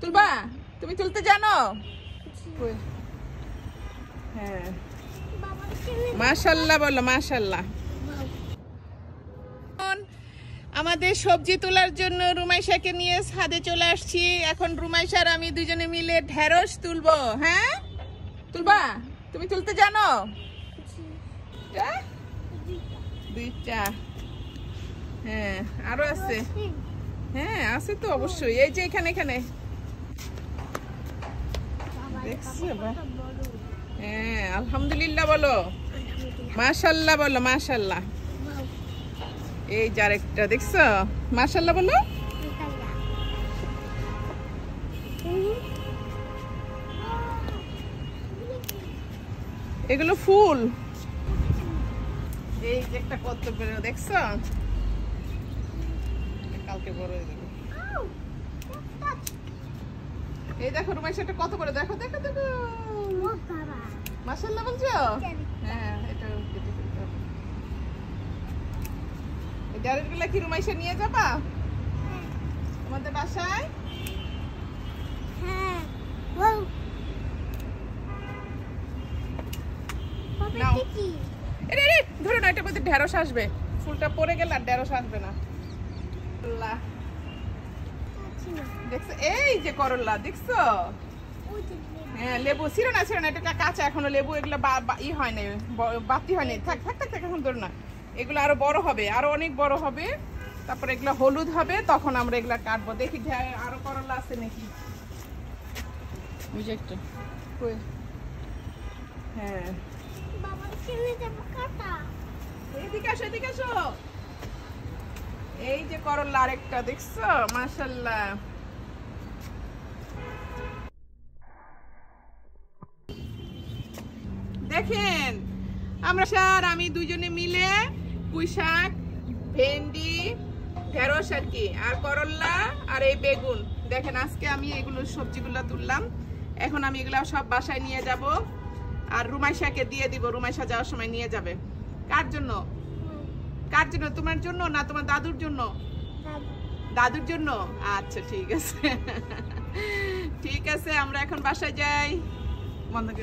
তুলবা তুমি তুলতে জানো? হ্যাঁ, মাশাআল্লাহ বলো, মাশাআল্লাহ। আমাদের সবজি তোলার জন্য রুমাইশাকে নিয়ে ছাদে চলে আসছি। এখন রুমাইশার আমি দুজনে মিলে ঢেঁড়স তুলবো। হ্যাঁ, তুলবা তুমি তুলতে জানো? দুইটা। হ্যাঁ, আরো আছে। হ্যাঁ, আছে তো অবশ্যই। এই যে এখানে এখানে দেখছো? হ্যাঁ, আলহামদুলিল্লাহ বলো, মাশাআল্লাহ বলো, মাশাআল্লাহ। এই যে আরেকটা দেখছো, মাশাআল্লাহ বলো। এগুলো ফুল। এই যে একটা কত বড় দেখছো, কালকে বড় হয়ে যাবে। এই দেখো রুমাইশাটা কত বড়, দেখো দেখো দেখো, মাশাআল্লাহ বলছো। হ্যাঁ, এটা কেটে ফেলতে হবে। এই ডালগুলো কি রুমাইশা নিয়ে যাবা তোমাদের বাসায়? হ্যাঁ, ধরো না, এটার মধ্যে ঢেঁড়স আসবে। ফুলটা পড়ে গেলে আর ঢেঁড়স আসবে না। দেখছো এই যে করলা দেখছো? হ্যাঁ, লেবু ছিল না, ছিল না, এটা কাঁচা এখনো লেবু। এগুলো ই হয় নাই, বাতি হয় নাই। থাক থাক থাক থাক, এখন ধরো না। এগুলো আরো বড় হবে, আরো অনেক বড় হবে। তারপরে এগুলো হলুদ হবে, তখন আমরা এগুলা কাটবো। দেখি আরো করলা আছে নাকি। হ্যাঁ, এদিকে আসো, এদিকে আসো। এই যে করলা আরেকটা দেখছো, মাশাআল্লাহ। দেখেন আমরা আমি দুজনে মিলে পুঁই শাক, ভেন্ডি, ঢেঁড়স আর কি, আর করলা আর এই বেগুন। দেখেন আজকে আমি এগুলো সবজিগুলো তুললাম। এখন আমি এগুলা সব বাসায় নিয়ে যাব আর রুমাইশাকে দিয়ে দিব। রুমাইশা যাওয়ার সময় নিয়ে যাবে। কার জন্য? কার জন্য? তোমার জন্য না তোমার দাদুর জন্য? দাদুর জন্য। আচ্ছা ঠিক আছে, ঠিক আছে। আমরা এখন বাসায় যাই। বন্ধ।